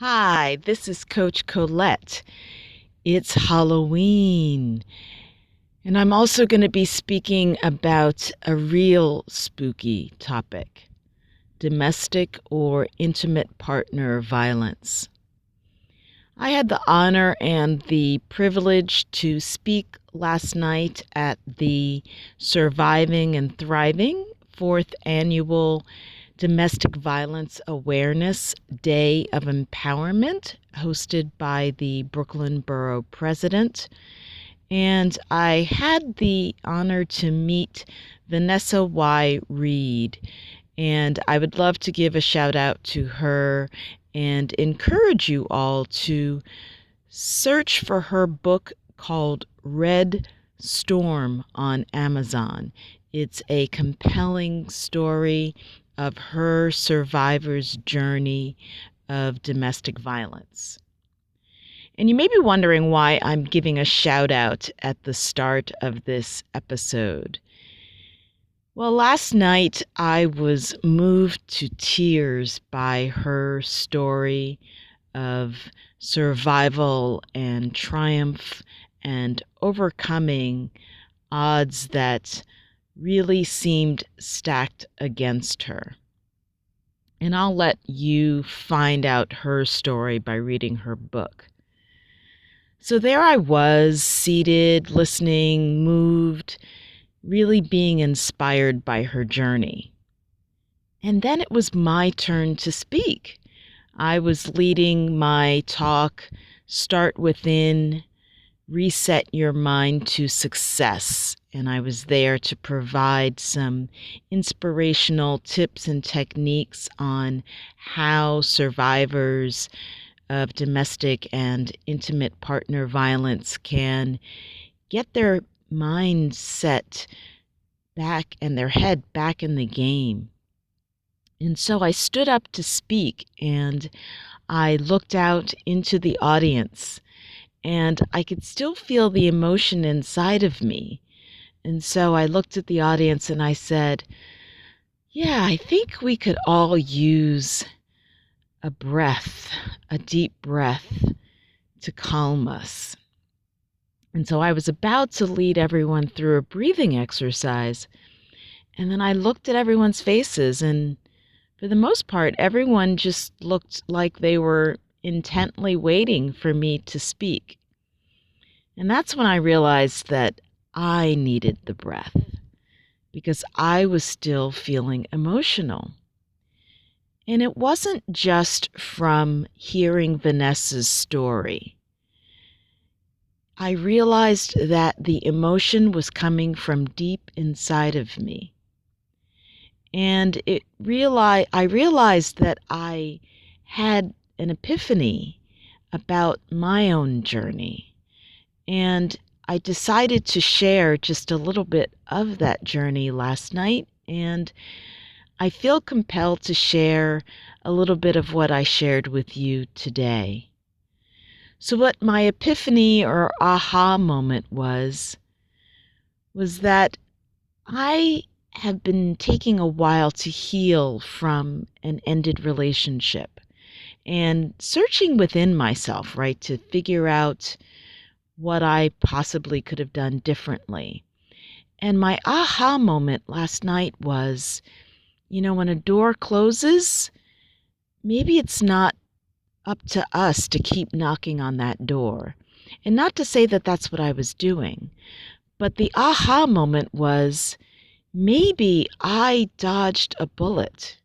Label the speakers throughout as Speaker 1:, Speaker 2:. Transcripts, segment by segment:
Speaker 1: Hi, this is Coach Colette. It's Halloween, and I'm also going to be speaking about a real spooky topic: domestic or intimate partner violence. I had the honor and the privilege to speak last night at the Surviving and Thriving 4th Annual Domestic Violence Awareness Day of Empowerment, hosted by the Brooklyn Borough President. And I had the honor to meet Vanessa Y. Reed. And I would love to give a shout out to her and encourage you all to search for her book called Red Storm on Amazon. It's a compelling story of her survivor's journey of domestic violence. And you may be wondering why I'm giving a shout out at the start of this episode. Well, last night I was moved to tears by her story of survival and triumph and overcoming odds that really seemed stacked against her. And I'll let you find out her story by reading her book. So there I was, seated, listening, moved, really being inspired by her journey. And then it was my turn to speak. I was leading my talk, Start Within, Reset Your Mind to Success. And I was there to provide some inspirational tips and techniques on how survivors of domestic and intimate partner violence can get their mindset back and their head back in the game. And so I stood up to speak and I looked out into the audience and I could still feel the emotion inside of me. And so I looked at the audience and I said, yeah, I think we could all use a breath, a deep breath to calm us. And so I was about to lead everyone through a breathing exercise. And then I looked at everyone's faces, and for the most part, everyone just looked like they were intently waiting for me to speak. And that's when I realized that I needed the breath because I was still feeling emotional. And it wasn't just from hearing Vanessa's story. I realized that the emotion was coming from deep inside of me. And I realized that I had an epiphany about my own journey. And I decided to share just a little bit of that journey last night. And I feel compelled to share a little bit of what I shared with you today. So what my epiphany or aha moment was that I have been taking a while to heal from an ended relationship and searching within myself, right, to figure out what I possibly could have done differently. And my aha moment last night was, when a door closes, maybe it's not up to us to keep knocking on that door. And not to say that that's what I was doing, but the aha moment was maybe I dodged a bullet.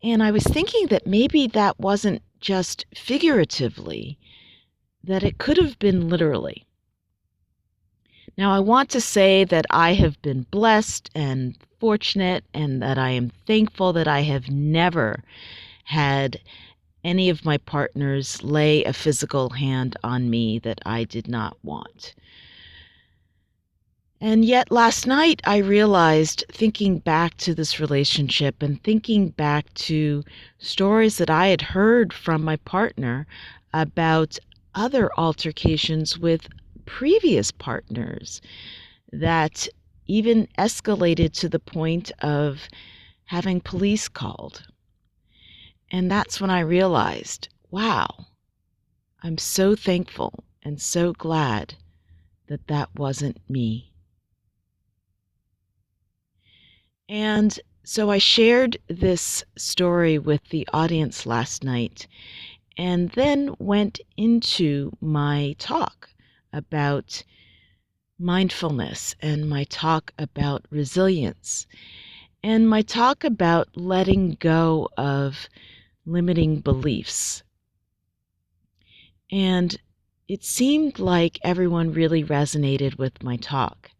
Speaker 1: And I was thinking that maybe that wasn't just figuratively, that it could have been literally. Now, I want to say that I have been blessed and fortunate and that I am thankful that I have never had any of my partners lay a physical hand on me that I did not want. And yet last night I realized, thinking back to this relationship and thinking back to stories that I had heard from my partner about other altercations with previous partners that even escalated to the point of having police called. And that's when I realized, wow, I'm so thankful and so glad that that wasn't me. And so I shared this story with the audience last night and then went into my talk about mindfulness and my talk about resilience and my talk about letting go of limiting beliefs. And it seemed like everyone really resonated with my talk.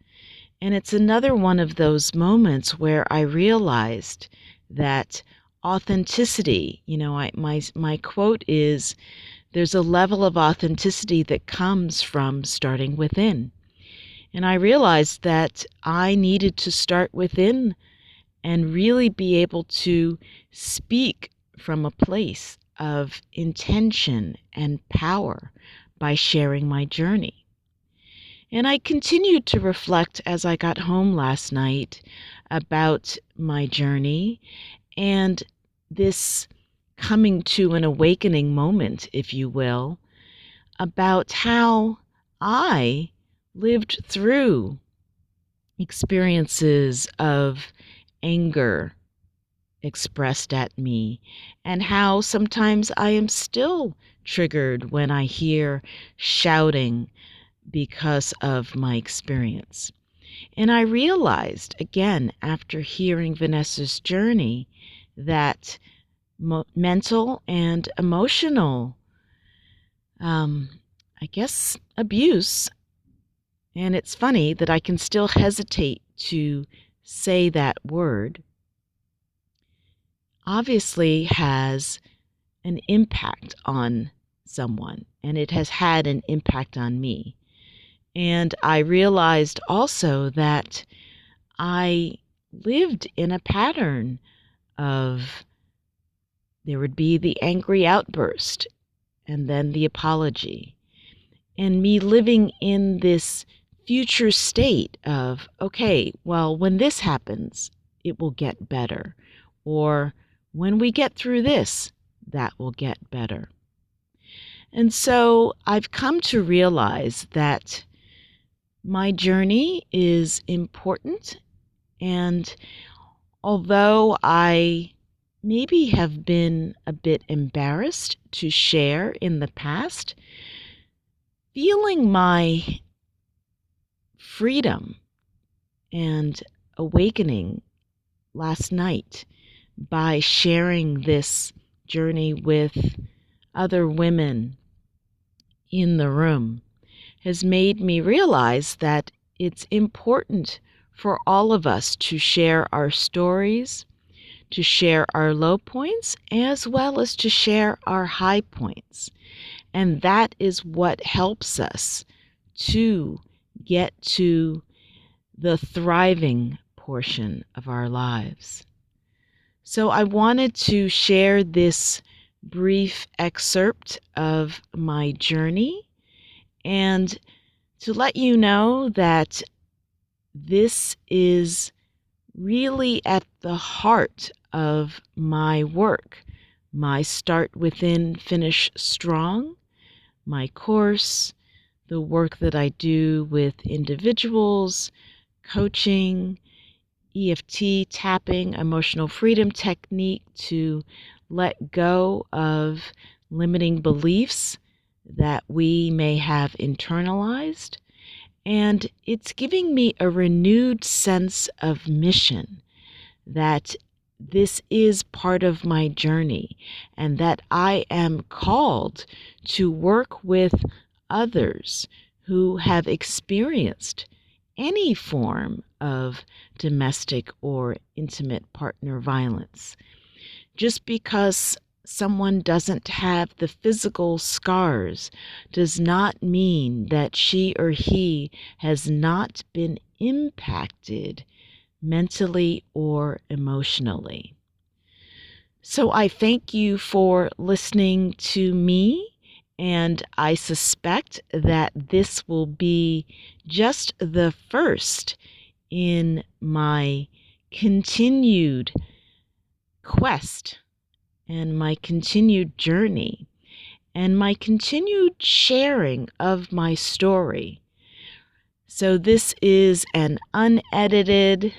Speaker 1: And it's another one of those moments where I realized that authenticity, my quote is, there's a level of authenticity that comes from starting within. And I realized that I needed to start within and really be able to speak from a place of intention and power by sharing my journey. And I continued to reflect as I got home last night about my journey and this coming to an awakening moment, if you will, about how I lived through experiences of anger expressed at me, and how sometimes I am still triggered when I hear shouting because of my experience. And I realized, again, after hearing Vanessa's journey, that mental and emotional, abuse, and it's funny that I can still hesitate to say that word, obviously has an impact on someone, and it has had an impact on me. And I realized also that I lived in a pattern of there would be the angry outburst and then the apology, and me living in this future state of, okay, well, when this happens, it will get better. Or when we get through this, that will get better. And so I've come to realize that my journey is important. And although I maybe have been a bit embarrassed to share in the past, feeling my freedom and awakening last night by sharing this journey with other women in the room has made me realize that it's important for all of us to share our stories, to share our low points, as well as to share our high points. And that is what helps us to get to the thriving portion of our lives. So I wanted to share this brief excerpt of my journey and to let you know that this is really at the heart of my work, my Start Within, Finish Strong, my course, the work that I do with individuals, coaching, EFT, tapping, emotional freedom technique to let go of limiting beliefs that we may have internalized. And it's giving me a renewed sense of mission that this is part of my journey and that I am called to work with others who have experienced any form of domestic or intimate partner violence. Just because someone doesn't have the physical scars does not mean that she or he has not been impacted mentally or emotionally. So I thank you for listening to me, and I suspect that this will be just the first in my continued quest and my continued journey. and my continued sharing of my story. So this is an unedited,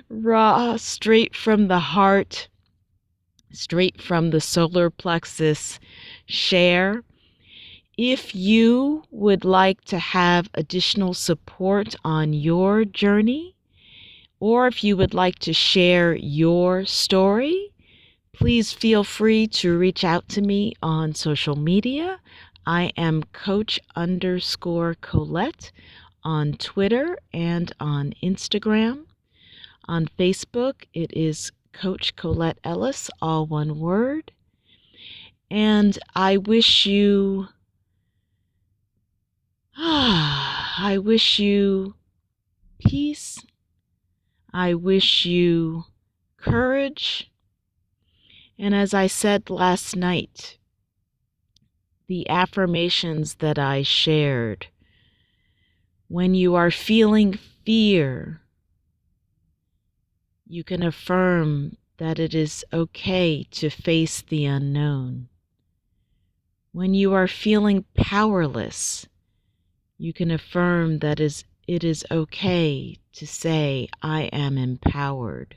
Speaker 1: raw, straight from the heart, straight from the solar plexus share. If you would like to have additional support on your journey, or if you would like to share your story, please feel free to reach out to me on social media. I am Coach_Colette on Twitter and on Instagram. On Facebook, it is Coach Colette Ellis, all one word. And I wish you peace. I wish you courage. And as I said last night, the affirmations that I shared, when you are feeling fear, you can affirm that it is okay to face the unknown. When you are feeling powerless, you can affirm that it is okay to say, I am empowered.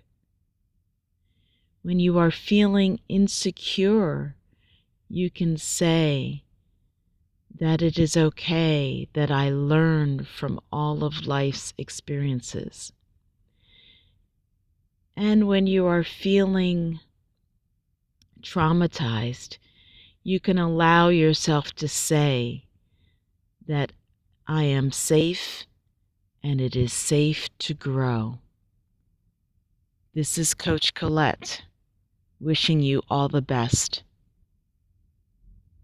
Speaker 1: When you are feeling insecure, you can say that it is okay that I learned from all of life's experiences. And when you are feeling traumatized, you can allow yourself to say that I am safe and it is safe to grow. This is Coach Colette, wishing you all the best.